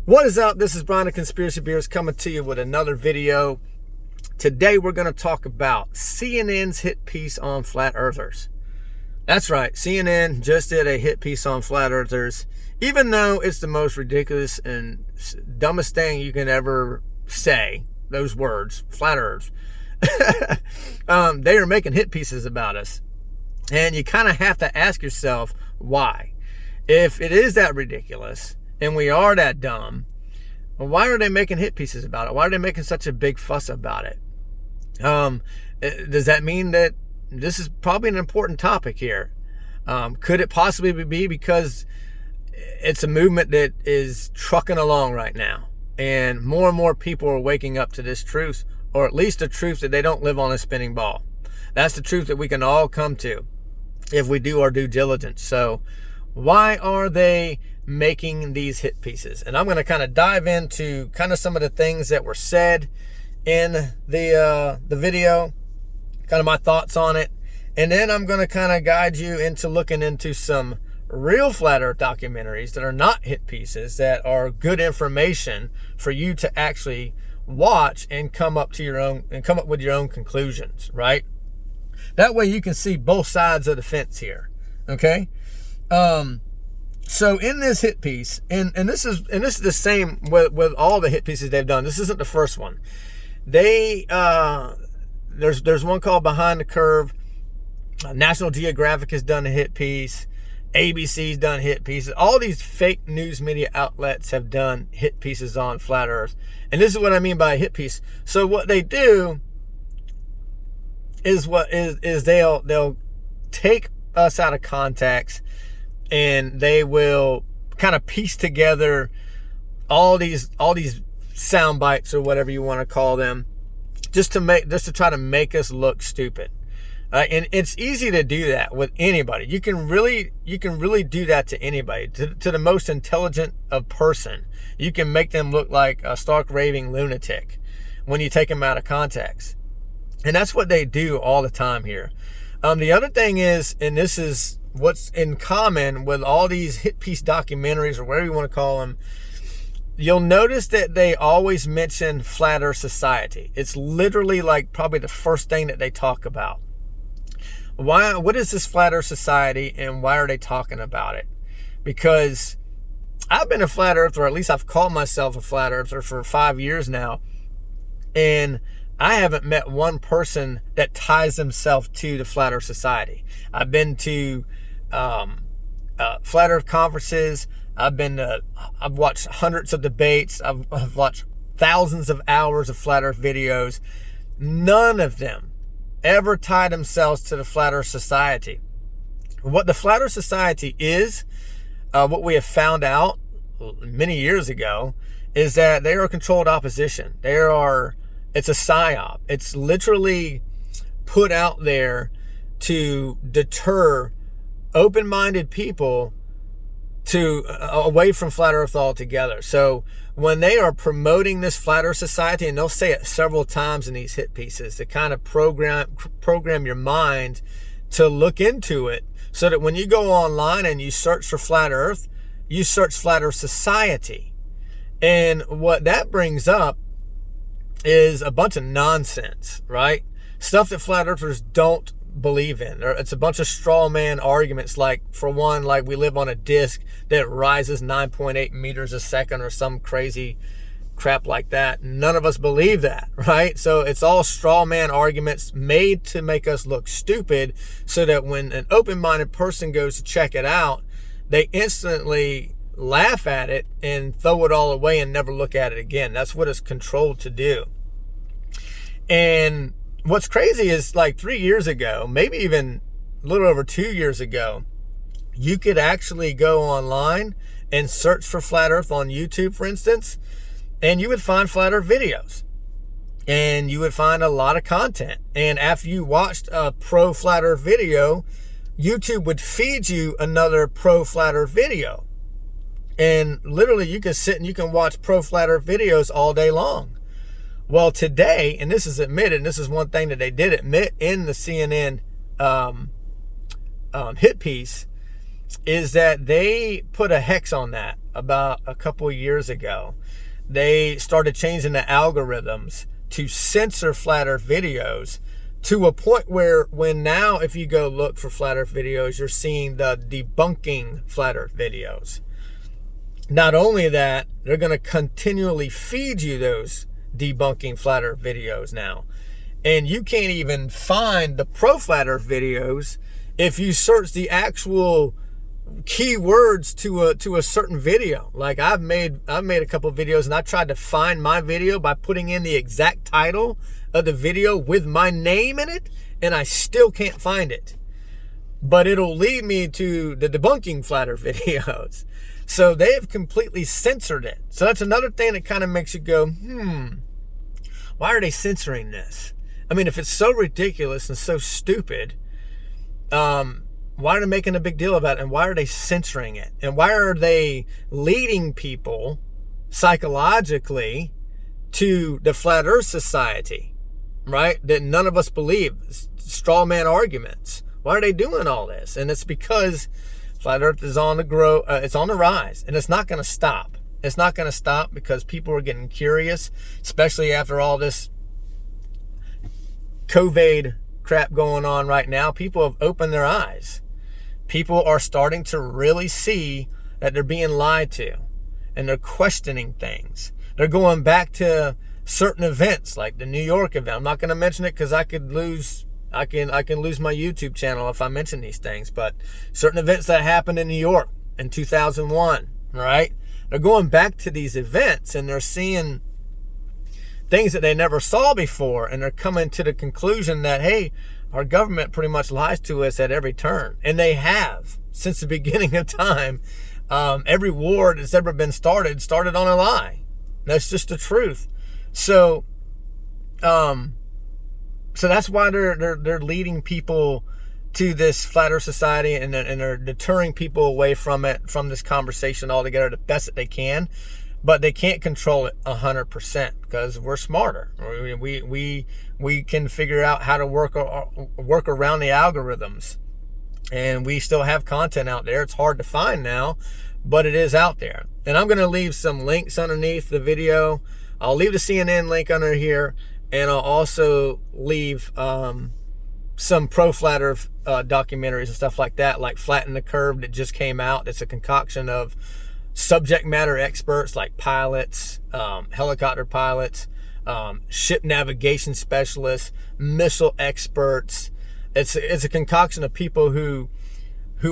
What is up? This is Brian of Conspiracy Beers coming to you with another video. Today we're going to talk about CNN's hit piece on flat earthers. That's right, CNN just did a hit piece on flat earthers, even though it's the most ridiculous and dumbest thing you can ever say, those words, flat earth. They are making hit pieces about us. And you kind of have to ask yourself why. If it is that ridiculous, and we are that dumb, well, why are they making hit pieces about it? Why are they making such a big fuss about it? Does that mean that this is probably an important topic here? Could it possibly be because it's a movement that is trucking along right now, and more people are waking up to this truth, or at least the truth that they don't live on a spinning ball? That's the truth that we can all come to if we do our due diligence. So why are they making these hit pieces? And I'm going to kind of dive into kind of some of the things that were said in the video, kind of my thoughts on it. And then I'm going to kind of guide you into looking into some real flat earth documentaries that are not hit pieces, that are good information for you to actually watch and come up with your own conclusions, right? That way you can see both sides of the fence here. Okay? So in this hit piece, and this is the same with all the hit pieces they've done. This isn't the first one. There's one called Behind the Curve. National Geographic has done a hit piece. ABC's done hit pieces. All these fake news media outlets have done hit pieces on flat earth. And this is what I mean by a hit piece. So what they do is they'll take us out of context, and they will kind of piece together all these sound bites, or whatever you want to call them, just to try to make us look stupid. And it's easy to do that with anybody. You can really do that to anybody, to the most intelligent of person. You can make them look like a stark raving lunatic when you take them out of context. And that's what they do all the time here. The other thing is, and this is what's in common with all these hit piece documentaries, or whatever you want to call them, you'll notice that they always mention Flat Earth Society. It's literally like probably the first thing that they talk about. What is this Flat Earth Society, and why are they talking about it? Because I've been a flat earther, or at least I've called myself a flat earther, for 5 years now, and I haven't met one person that ties themselves to the Flat Earth Society. I've been to Flat Earth conferences. I've watched hundreds of debates. I've watched thousands of hours of Flat Earth videos. None of them ever tie themselves to the Flat Earth Society. What the Flat Earth Society is, what we have found out many years ago, is that they are controlled opposition. It's a psyop. It's literally put out there to deter open-minded people away from Flat Earth altogether. So when they are promoting this Flat Earth Society, and they'll say it several times in these hit pieces, to kind of program your mind to look into it, so that when you go online and you search for Flat Earth, you search Flat Earth Society. And what that brings up is a bunch of nonsense, right? Stuff that flat earthers don't believe in. It's a bunch of straw man arguments, like, for one, like we live on a disk that rises 9.8 meters a second, or some crazy crap like that. None of us believe that, right? So it's all straw man arguments made to make us look stupid, so that when an open-minded person goes to check it out, they instantly laugh at it and throw it all away and never look at it again. That's what it's controlled to do. And what's crazy is, like 3 years ago, maybe even a little over 2 years ago, you could actually go online and search for Flat Earth on YouTube, for instance, and you would find Flat Earth videos, and you would find a lot of content. And after you watched a pro Flat Earth video, YouTube would feed you another pro Flat Earth video. And literally you can sit and you can watch pro Flat Earth videos all day long. Well, today, and this is admitted, and this is one thing that they did admit in the CNN hit piece, is that they put a hex on that about a couple of years ago. They started changing the algorithms to censor flat earth videos to a point where when now if you go look for flat earth videos, you're seeing the debunking flat earth videos. Not only that, they're going to continually feed you those debunking flat earth videos now. And you can't even find the pro flat earth videos if you search the actual keywords to a certain video. Like I've made a couple of videos, and I tried to find my video by putting in the exact title of the video with my name in it, and I still can't find it. But it'll lead me to the debunking flat earth videos. So they have completely censored it. So that's another thing that kind of makes you go, why are they censoring this? I mean, if it's so ridiculous and so stupid, why are they making a big deal about it? And why are they censoring it? And why are they leading people psychologically to the Flat Earth Society, right? That none of us believe. Straw man arguments. Why are they doing all this? And it's because Flat Earth is on the it's on the rise, and it's not going to stop. It's not going to stop because people are getting curious, especially after all this COVID crap going on right now. People have opened their eyes. People are starting to really see that they're being lied to, and they're questioning things. They're going back to certain events like the New York event. I'm not going to mention it because I can lose my YouTube channel if I mention these things. But certain events that happened in New York in 2001, right? They're going back to these events, and they're seeing things that they never saw before, and they're coming to the conclusion that, hey, our government pretty much lies to us at every turn. And they have since the beginning of time. Every war that's ever been started on a lie. That's just the truth. So that's why they're leading people to this Flat Earth Society, and they're deterring people away from it, from this conversation altogether, the best that they can. But they can't control it 100% because we're smarter. We can figure out how to work around the algorithms, and we still have content out there. It's hard to find now, but it is out there. And I'm going to leave some links underneath the video. I'll leave the CNN link under here, and I'll also leave some pro flat earth documentaries and stuff like that, like Flatten the Curve that just came out. It's a concoction of subject matter experts like pilots, helicopter pilots, ship navigation specialists, missile experts. It's a concoction of people who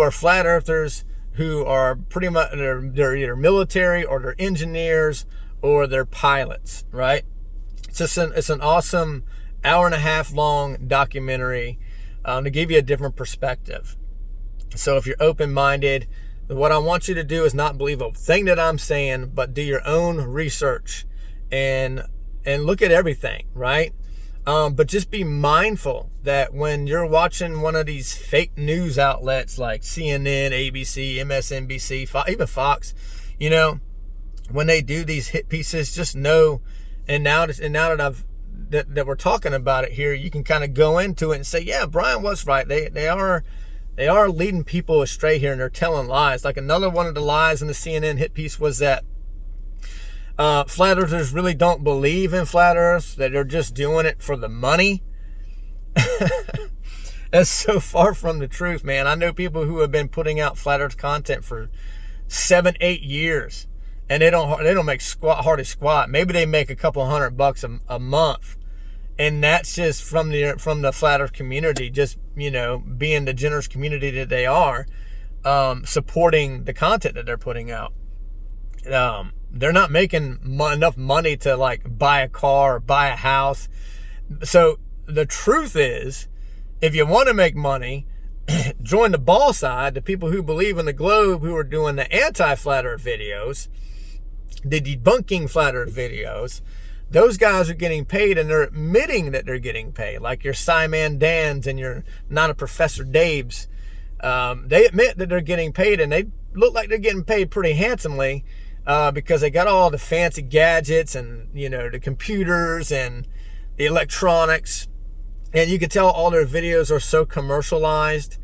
are flat earthers, who are pretty much they're either military or they're engineers or they're pilots, right? It's an awesome 1.5 hour long documentary to give you a different perspective. So if you're open-minded, what I want you to do is not believe a thing that I'm saying, but do your own research and look at everything, right? But just be mindful that when you're watching one of these fake news outlets like CNN, ABC, MSNBC, even Fox, when they do these hit pieces, just know, and now that we're talking about it here, you can kind of go into it and say, yeah, Brian was right. They are leading people astray here, and they're telling lies. Like another one of the lies in the CNN hit piece was that flat earthers really don't believe in flat earth, that they're just doing it for the money. That's so far from the truth, man. I know people who have been putting out flat earth content for 7-8 years, and they don't make hardly squat. Maybe they make a couple $100 a month. And that's just from the flat earth community, just, being the generous community that they are, supporting the content that they're putting out. They're not making enough money to like buy a car or buy a house. So the truth is, if you want to make money, join the ball side, the people who believe in the globe, who are doing the anti-flat earth videos, the debunking flat earth videos. Those guys are getting paid, and they're admitting that they're getting paid, like your Simon Dans and your Not a Professor Daves. They admit that they're getting paid, and they look like they're getting paid pretty handsomely because they got all the fancy gadgets and, the computers and the electronics. And you can tell all their videos are so commercialized,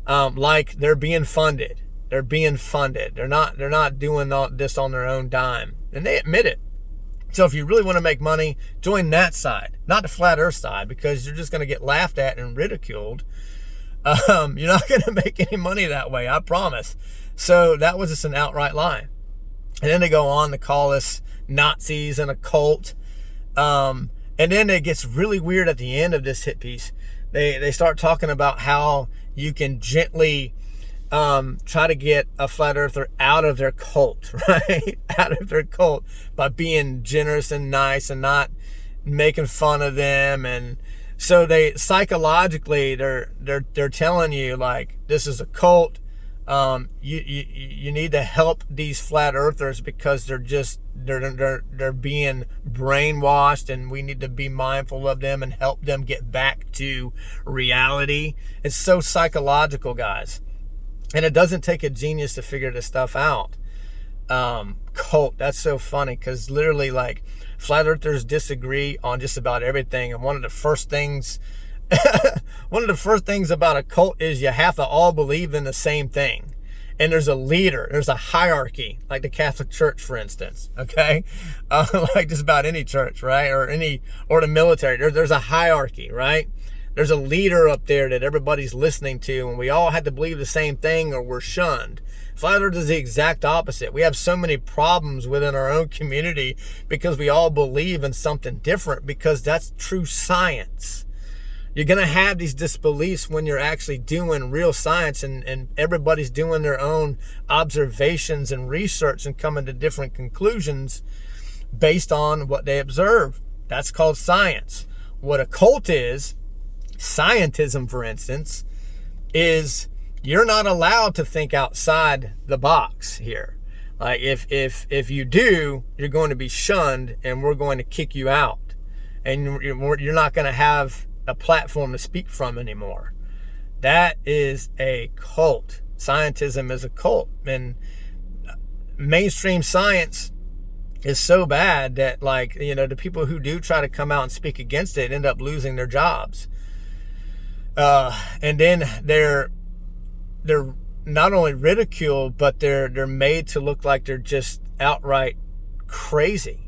like they're being funded. They're being funded. They're not doing all this on their own dime. And they admit it. So if you really want to make money, join that side, not the flat earth side, because you're just going to get laughed at and ridiculed. You're not going to make any money that way, I promise. So that was just an outright lie. And then they go on to call us Nazis and a cult. And then it gets really weird at the end of this hit piece. They start talking about how you can gently try to get a flat earther out of their cult, right? Out of their cult by being generous and nice and not making fun of them. And so they psychologically they're telling you, like, this is a cult. You need to help these flat earthers because they're being brainwashed, and we need to be mindful of them and help them get back to reality. It's so psychological, guys. And it doesn't take a genius to figure this stuff out. Cult, that's so funny, because literally, like, flat earthers disagree on just about everything. And one of the first things about a cult is you have to all believe in the same thing. And there's a leader, there's a hierarchy, like the Catholic Church, for instance, okay? Like just about any church, right? Or the military, there's a hierarchy, right? There's a leader up there that everybody's listening to, and we all had to believe the same thing or we're shunned. Flat Earth is the exact opposite. We have so many problems within our own community because we all believe in something different, because that's true science. You're going to have these disbeliefs when you're actually doing real science, and everybody's doing their own observations and research and coming to different conclusions based on what they observe. That's called science. What a cult is, scientism, for instance, is you're not allowed to think outside the box here. Like if you do, you're going to be shunned, and we're going to kick you out, and you're not going to have a platform to speak from anymore. That is a cult. Scientism is a cult, and mainstream science is so bad that, like, the people who do try to come out and speak against it end up losing their jobs. And then they're not only ridiculed, but they're made to look like they're just outright crazy.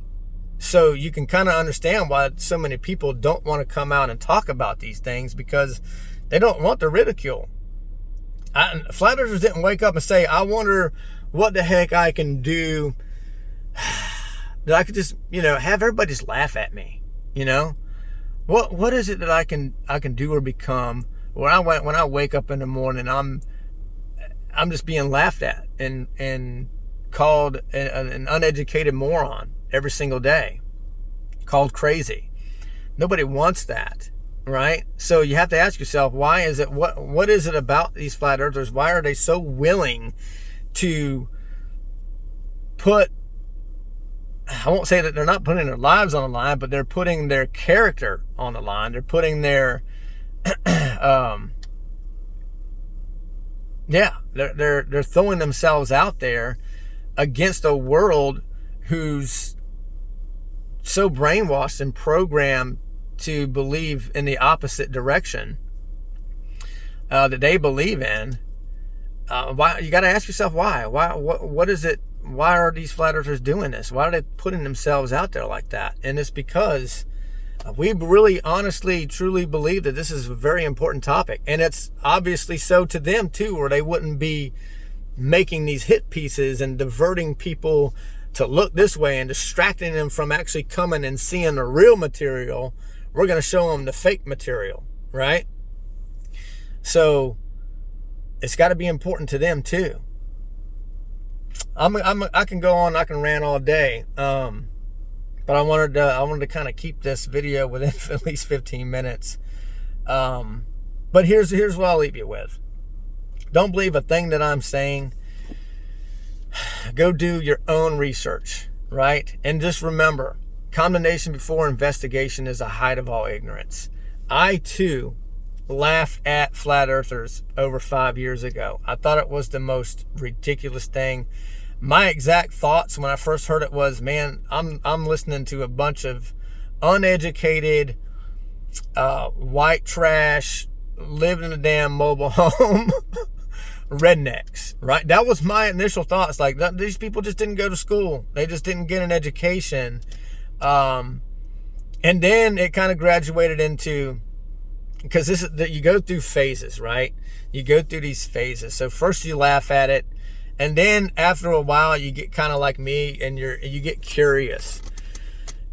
So you can kind of understand why so many people don't want to come out and talk about these things, because they don't want the ridicule. Flat Earthers didn't wake up and say, I wonder what the heck I can do that I could just, have everybody just laugh at me. What is it that I can do or become when I wake up in the morning, I'm just being laughed at and called an uneducated moron every single day, called crazy. Nobody wants that, right? So you have to ask yourself, why is it, what is it about these flat earthers? Why are they so willing to put, I won't say that they're not putting their lives on the line, but they're putting their character on the line. They're putting their, they're throwing themselves out there against a world who's so brainwashed and programmed to believe in the opposite direction that they believe in. Why? You got to ask yourself why. What is it? Why are these flat earthers doing this? Why are they putting themselves out there like that? And it's because we really, honestly, truly believe that this is a very important topic, and it's obviously so to them too, or they wouldn't be making these hit pieces and diverting people to look this way and distracting them from actually coming and seeing the real material. We're going to show them the fake material, right? So it's got to be important to them too. I can go on, I can rant all day, but I wanted to kind of keep this video within at least 15 minutes. But here's what I'll leave you with. Don't believe a thing that I'm saying. Go do your own research, right? And just remember, condemnation before investigation is the height of all ignorance. I too laughed at flat earthers over 5 years ago. I thought it was the most ridiculous thing. My exact thoughts when I first heard it was, man, I'm listening to a bunch of uneducated white trash living in a damn mobile home rednecks, right? That was my initial thoughts. Like, these people just didn't go to school. They just didn't get an education. And then it kind of graduated into, because this is that you go through phases, right? You go through these phases. So first you laugh at it, and then after a while you get kind of like me, and you get curious,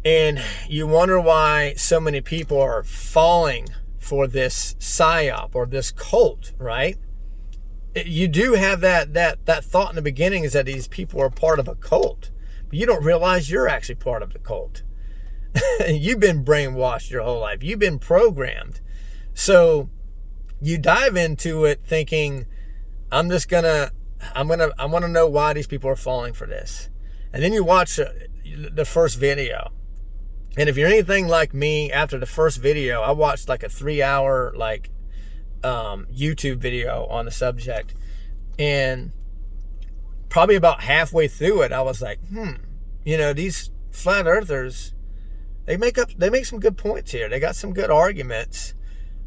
and you wonder why so many people are falling for this psyop or this cult, right? You do have that thought in the beginning, is that these people are part of a cult, but you don't realize you're actually part of the cult. You've been brainwashed your whole life. You've been programmed. So you dive into it thinking, I want to know why these people are falling for this. And then you watch the first video. And if you're anything like me, after the first video, I watched like a 3-hour YouTube video on the subject. And probably about halfway through it, I was like, these flat earthers, they make some good points here. They got some good arguments.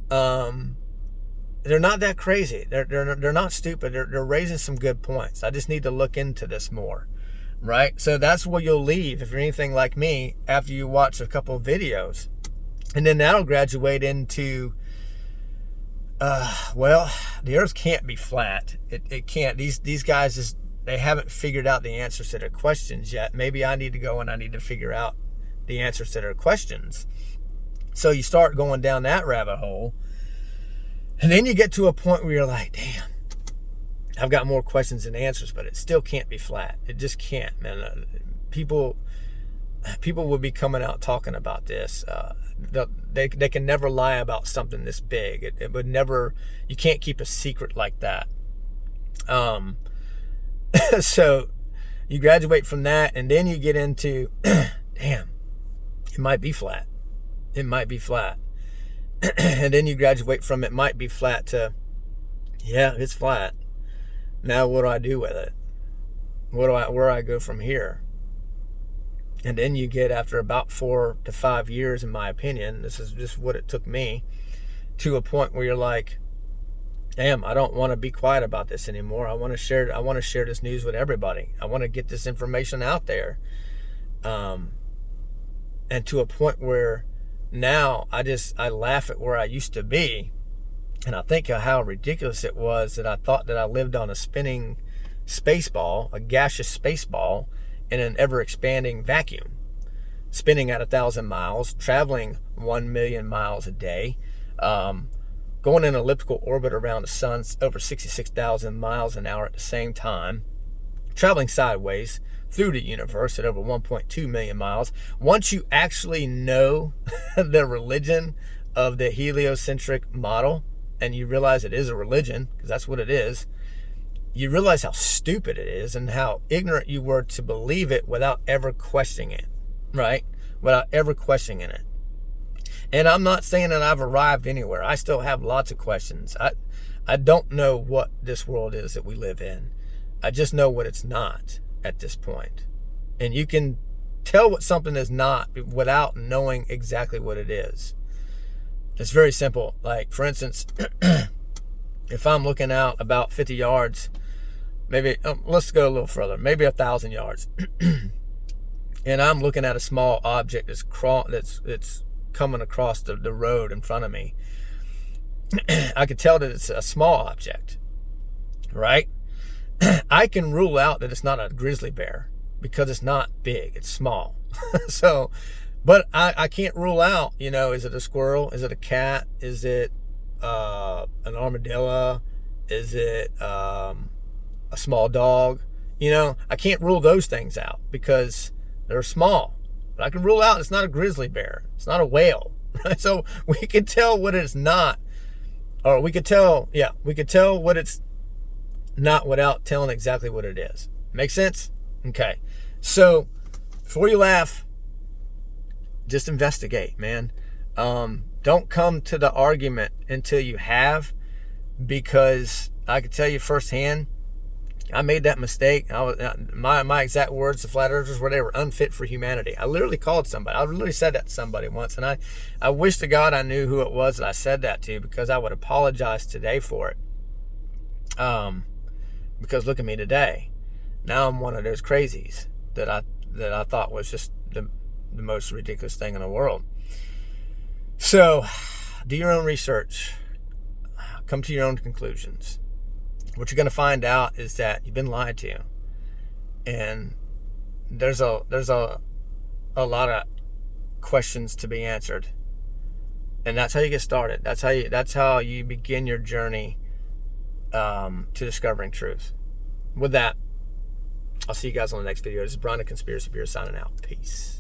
They're not that crazy. They're not stupid. They're raising some good points. I just need to look into this more. Right? So that's where you'll leave if you're anything like me after you watch a couple of videos. And then that'll graduate into, the earth can't be flat. It can't. These guys just, they haven't figured out the answers to their questions yet. Maybe I need to go and I need to figure out the answers to their questions. So you start going down that rabbit hole. And then you get to a point where you're like, damn, I've got more questions than answers, but it still can't be flat. It just can't, man. People will be coming out talking about this. They can never lie about something this big. It would never. You can't keep a secret like that. So you graduate from that, and then you get into, damn, it might be flat. It might be flat. And then you graduate from it might be flat to, yeah, it's flat. Now what do I do with it? Where do I go from here? And then you get, after about 4 to 5 years, in my opinion, this is just what it took me, to a point where you're like, damn, I don't want to be quiet about this anymore. I want to share this news with everybody. I want to get this information out there. And to a point where now I laugh at where I used to be. And I think of how ridiculous it was that I thought that I lived on a spinning space ball, a gaseous space ball, in an ever-expanding vacuum, spinning at 1,000 miles, traveling 1 million miles a day, going in an elliptical orbit around the sun over 66,000 miles an hour at the same time, traveling sideways through the universe at over 1.2 million miles. Once you actually know the religion of the heliocentric model, and you realize it is a religion, because that's what it is, you realize how stupid it is and how ignorant you were to believe it without ever questioning it, right? Without ever questioning it. And I'm not saying that I've arrived anywhere. I still have lots of questions. I don't know what this world is that we live in. I just know what it's not at this point. And you can tell what something is not without knowing exactly what it is. It's very simple. Like, for instance, if I'm looking out about 50 yards, maybe, let's go a little further, maybe 1,000 yards, and I'm looking at a small object that's coming across the road in front of me, I could tell that it's a small object, right? I can rule out that it's not a grizzly bear because it's not big, it's small. So, but I can't rule out, is it a squirrel? Is it a cat? Is it an armadillo? Is it a small dog? I can't rule those things out because they're small. But I can rule out it's not a grizzly bear. It's not a whale. Right? So we can tell what it's not, or we could tell what it's not without telling exactly what it is. Make sense? Okay. So before you laugh, just investigate, man. Don't come to the argument until you have, because I can tell you firsthand, I made that mistake. My exact words to flat earthers were they were unfit for humanity. I literally called somebody. I literally said that to somebody once, and I wish to God I knew who it was that I said that to, because I would apologize today for it. Because look at me today. Now I'm one of those crazies that I thought was just the most ridiculous thing in the world. So, do your own research. Come to your own conclusions. What you're going to find out is that you've been lied to, and there's a lot of questions to be answered, and that's how you get started. That's how you begin your journey to discovering truth. With that, I'll see you guys on the next video. This is Brian of Conspiracy Beer signing out. Peace.